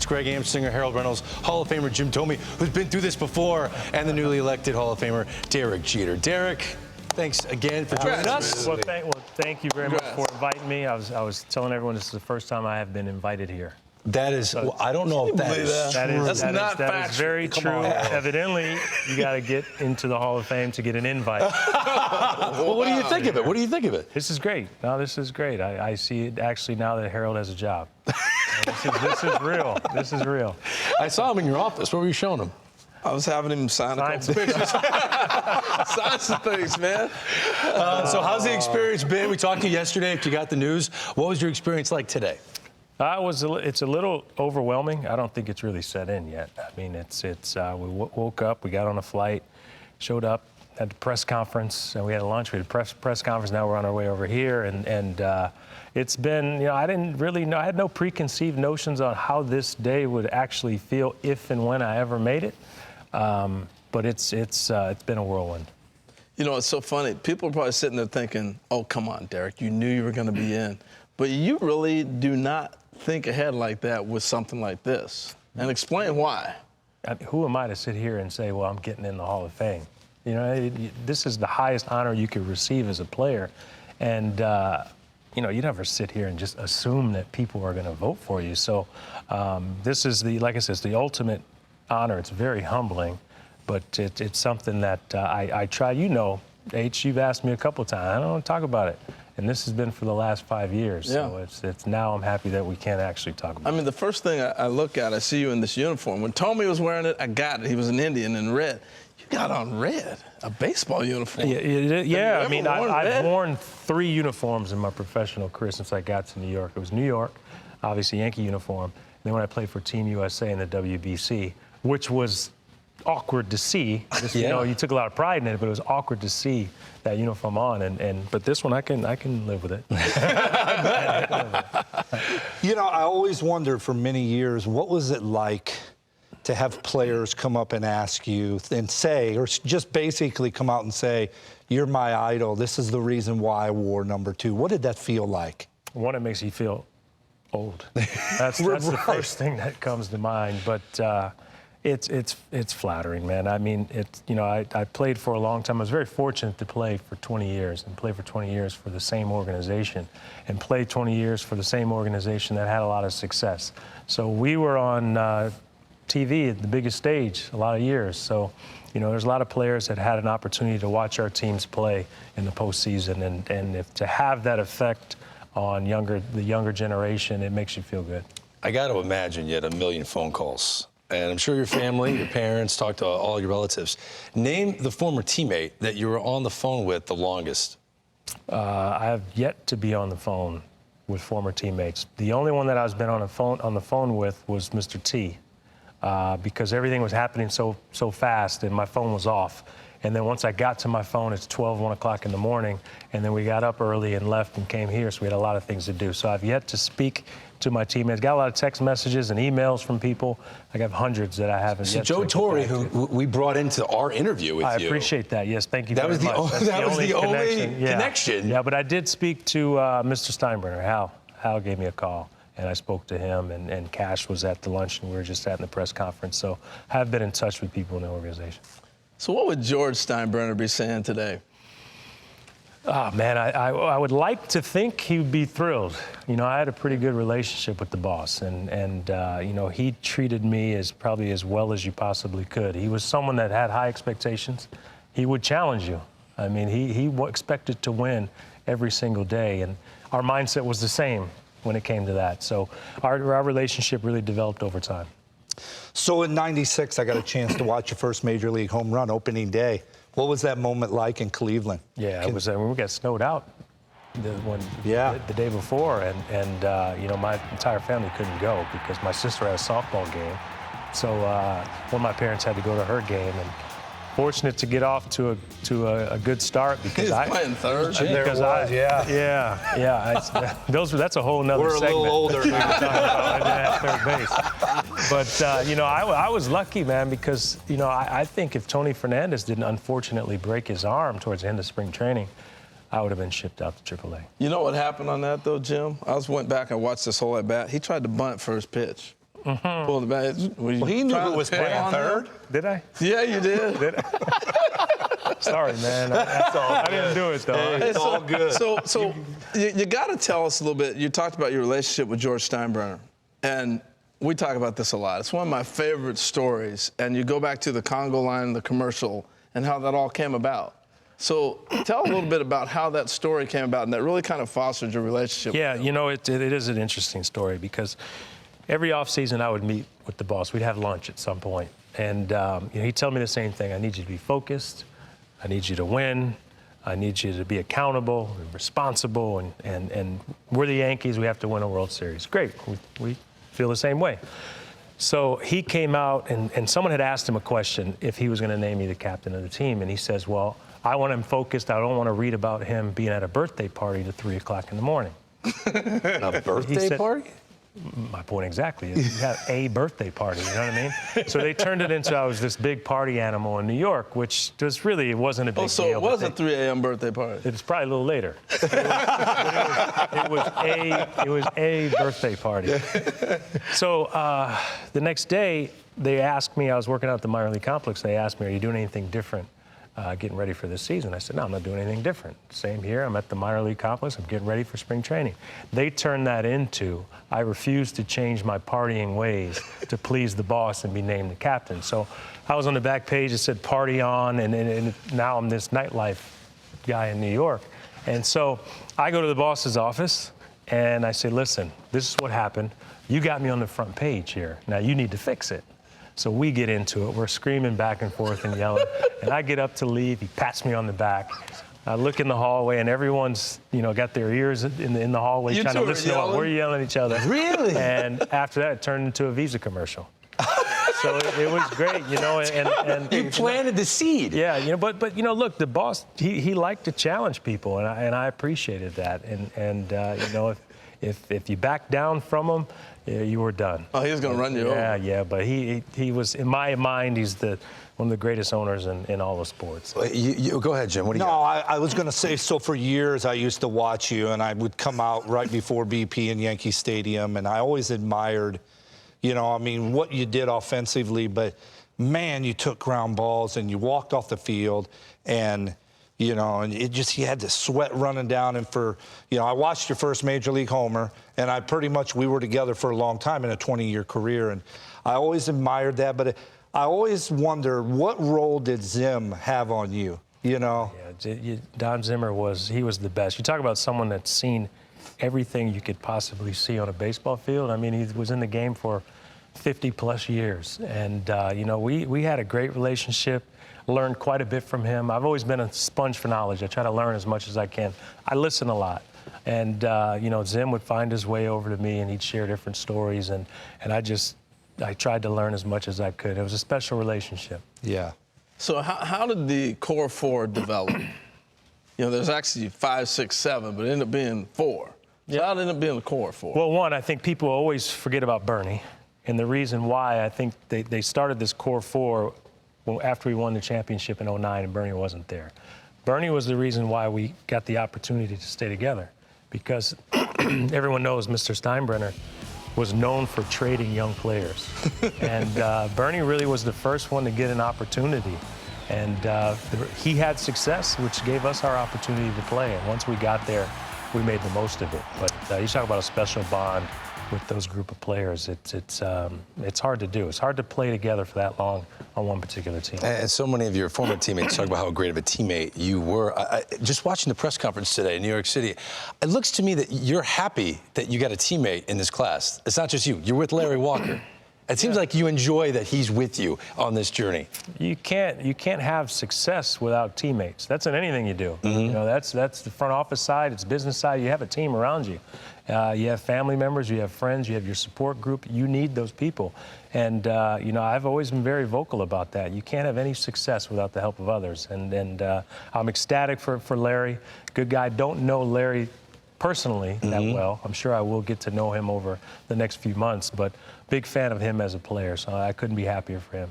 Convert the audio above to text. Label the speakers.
Speaker 1: Greg Amsinger, Harold Reynolds, Hall of Famer Jim Thome, who's been through this before, and the newly elected Hall of Famer Derek Jeter. Derek, thanks again for joining us.
Speaker 2: Well, thank you very much for inviting me. I was telling everyone this is the first time I have been invited here.
Speaker 1: That is, well, I don't know if that is true.
Speaker 2: That is very true. Evidently, you got to get into the Hall of Fame to get an invite.
Speaker 1: Well, what do you think of it? What do you think of it?
Speaker 2: This is great. No, this is great. I see it actually now that Harold has a job. This is real. This is real.
Speaker 1: I saw him in your office. What were you showing him?
Speaker 3: I was having him sign a couple pictures. Sign some things, man.
Speaker 1: So how's the experience been? We talked to you yesterday after you got the news. What was your experience like today?
Speaker 2: It's a little overwhelming. I don't think it's really set in yet. I mean, we woke up, we got on a flight, showed up, had a press conference, and we had a lunch. We had a press conference. Now we're on our way over here, and it's been, I didn't really know. I had no preconceived notions on how this day would actually feel if and when I ever made it. But it's been a whirlwind.
Speaker 3: You know, it's so funny. People are probably sitting there thinking, "Oh, come on, Derek, you knew you were going to be in," but you really do not think ahead like that with something like this. And explain why.
Speaker 2: I mean, who am I to sit here and say, well, I'm getting in the Hall of Fame? You know, this is the highest honor you could receive as a player. And, you never sit here and just assume that people are going to vote for you. So this is like I said, it's the ultimate honor. It's very humbling, but it's something that I try. H, you've asked me a couple of times. I don't want to talk about it. And this has been for the last 5 years.
Speaker 3: Yeah.
Speaker 2: So it's now I'm happy that we can actually talk about it.
Speaker 3: I mean, the first thing I look at, I see you in this uniform. When Thome was wearing it, I got it. He was an Indian in red. You got on red, a baseball uniform.
Speaker 2: Yeah. I mean, I've worn 3 uniforms in my professional career since I got to New York. It was New York, obviously Yankee uniform. And then when I played for Team USA in the WBC, which was awkward to see. You took a lot of pride in it, but it was awkward to see that uniform on. But this one, I can live with it.
Speaker 4: I always wondered for many years, what was it like to have players come up and ask you and say, or just basically come out and say, "You're my idol. This is the reason why I wore number 2." What did that feel like?
Speaker 2: One, it makes you feel old. That's the first thing that comes to mind. But it's flattering, man. I mean, I played for a long time. I was very fortunate to play for 20 years and play for 20 years for the same organization and play 20 years for the same organization that had a lot of success. So we were on TV at the biggest stage a lot of years. So, there's a lot of players that had an opportunity to watch our teams play in the postseason. And if to have that effect on the younger generation, it makes you feel good.
Speaker 1: I got to imagine you had a million phone calls. And I'm sure your family, your parents, talked to all your relatives. Name the former teammate that you were on the phone with the longest.
Speaker 2: I have yet to be on the phone with former teammates. The only one that I've been on the phone with was Mr. T, because everything was happening so fast and my phone was off. And then once I got to my phone, it's 1 o'clock in the morning, and then we got up early and left and came here, so we had a lot of things to do. So I've yet to speak to my teammates. Got a lot of text messages and emails from people. I have hundreds that I haven't yet.
Speaker 1: Joe Torre, who we brought into our interview with you.
Speaker 2: I appreciate that. Yes, thank you very much.
Speaker 1: That was the only connection.
Speaker 2: Yeah, but I did speak to Mr. Steinbrenner. Hal gave me a call, and I spoke to him, and Cash was at the lunch, and we were just at the press conference. So I have been in touch with people in the organization.
Speaker 3: So what would George Steinbrenner be saying today?
Speaker 2: Oh, man, I would like to think he would be thrilled. I had a pretty good relationship with the boss, and he treated me probably as well as you possibly could. He was someone that had high expectations. He would challenge you. I mean, he expected to win every single day, and our mindset was the same when it came to that. So our relationship really developed over time.
Speaker 4: So in '96, I got a chance to watch your first Major League home run opening day. What was that moment like in Cleveland?
Speaker 2: Yeah, it was when we got snowed out the day before, and my entire family couldn't go because my sister had a softball game. So one of my parents had to go to her game, and fortunate to get off to a good start because
Speaker 3: I was playing third.
Speaker 2: That's a whole nother segment.
Speaker 4: We're a little older now.
Speaker 2: I didn't have third base. But I was lucky, man, because I think if Tony Fernandez didn't unfortunately break his arm towards the end of spring training, I would have been shipped out to AAA.
Speaker 3: You know what happened on that though, Jim? I went back and watched this whole at bat. He tried to bunt first pitch Pulled it back. Well,
Speaker 4: he knew who was playing third.
Speaker 2: Did I?
Speaker 3: Yeah, you did.
Speaker 2: Sorry, man. I didn't do it, though.
Speaker 4: Hey, it's all good.
Speaker 3: So you got to tell us a little bit. You talked about your relationship with George Steinbrenner, and we talk about this a lot. It's one of my favorite stories, and you go back to the Congo line, the commercial, and how that all came about. So tell a little bit about how that story came about, and that really kind of fostered your relationship.
Speaker 2: Yeah, you know, it is an interesting story because every offseason I would meet with the boss. We'd have lunch at some point, and he'd tell me the same thing. I need you to be focused. I need you to win. I need you to be accountable and responsible. And we're the Yankees. We have to win a World Series. Great. We feel the same way. So he came out, and someone had asked him a question if he was going to name me the captain of the team. And he says, well, I want him focused. I don't want to read about him being at a birthday party at 3 o'clock in the morning.
Speaker 1: A birthday party?
Speaker 2: My point exactly. You have a birthday party, you know what I mean? So they turned it into I was this big party animal in New York, which just really, it wasn't a big deal.
Speaker 3: So it was a 3 a.m. birthday party.
Speaker 2: It was probably a little later. It was a birthday party. So the next day, they asked me, I was working out at the minor league complex, they asked me, are you doing anything different getting ready for this season? I said, no, I'm not doing anything different. Same here, I'm at the minor league complex, I'm getting ready for spring training. They turned that into, I refuse to change my partying ways to please the boss and be named the captain. So I was on the back page, it said party on, and now I'm this nightlife guy in New York. And so I go to the boss's office and I say, listen, this is what happened. You got me on the front page here. Now you need to fix it. So we get into it. We're screaming back and forth and yelling. And I get up to leave. He pats me on the back. I look in the hallway, and everyone's, got their ears in the hallway
Speaker 3: You
Speaker 2: trying to
Speaker 3: two are
Speaker 2: listen to what
Speaker 3: yelling?
Speaker 2: we're yelling at each other.
Speaker 1: Really?
Speaker 2: And after that, it turned into a Visa commercial. So it was great, and
Speaker 1: You planted the seed.
Speaker 2: yeah, but look, the boss, he liked to challenge people, and I appreciated that. And if you back down from him, you were done.
Speaker 3: Oh, he was going to run you over.
Speaker 2: Yeah, but he was, in my mind, he's one of the greatest owners in all the sports.
Speaker 1: You go ahead, Jim. What do you got?
Speaker 4: I was going to say, so for years I used to watch you, and I would come out right before BP in Yankee Stadium, and I always admired, what you did offensively, but man, you took ground balls and you walked off the field, and and it just, you had the sweat running down. And I watched your first major league homer, and we were together for a long time in a 20-year career, and I always admired that. But I always wonder, what role did Zim have on you?
Speaker 2: Yeah, Don Zimmer was the best. You talk about someone that's seen everything you could possibly see on a baseball field. I mean, he was in the game for 50-plus years, and we had a great relationship. Learned quite a bit from him. I've always been a sponge for knowledge. I try to learn as much as I can. I listen a lot. And, Zim would find his way over to me, and he'd share different stories. And I tried to learn as much as I could. It was a special relationship.
Speaker 4: Yeah.
Speaker 3: So how did the core four develop? There's actually 5, 6, 7, but it ended up being 4. So how did it end up being the core four?
Speaker 2: Well, one, I think people always forget about Bernie. And the reason why, I think they started this core four after we won the championship in 2009 and Bernie wasn't there. Bernie was the reason why we got the opportunity to stay together, because everyone knows Mr. Steinbrenner was known for trading young players. And Bernie really was the first one to get an opportunity. And he had success, which gave us our opportunity to play. And once we got there, we made the most of it. But you talk about a special bond with those group of players. It's hard to do. It's hard to play together for that long on one particular team.
Speaker 1: And so many of your former teammates talk about how great of a teammate you were. Just watching the press conference today in New York City, it looks to me that you're happy that you got a teammate in this class. It's not just you. You're with Larry Walker. It seems like you enjoy that he's with you on this journey.
Speaker 2: You can't have success without teammates. That's in anything you do. That's the front office side. It's business side. You have a team around you. You have family members. You have friends. You have your support group. You need those people. And I've always been very vocal about that. You can't have any success without the help of others. And I'm ecstatic for Larry. Good guy. Don't know Larry personally that well. I'm sure I will get to know him over the next few months, but big fan of him as a player, so I couldn't be happier for him.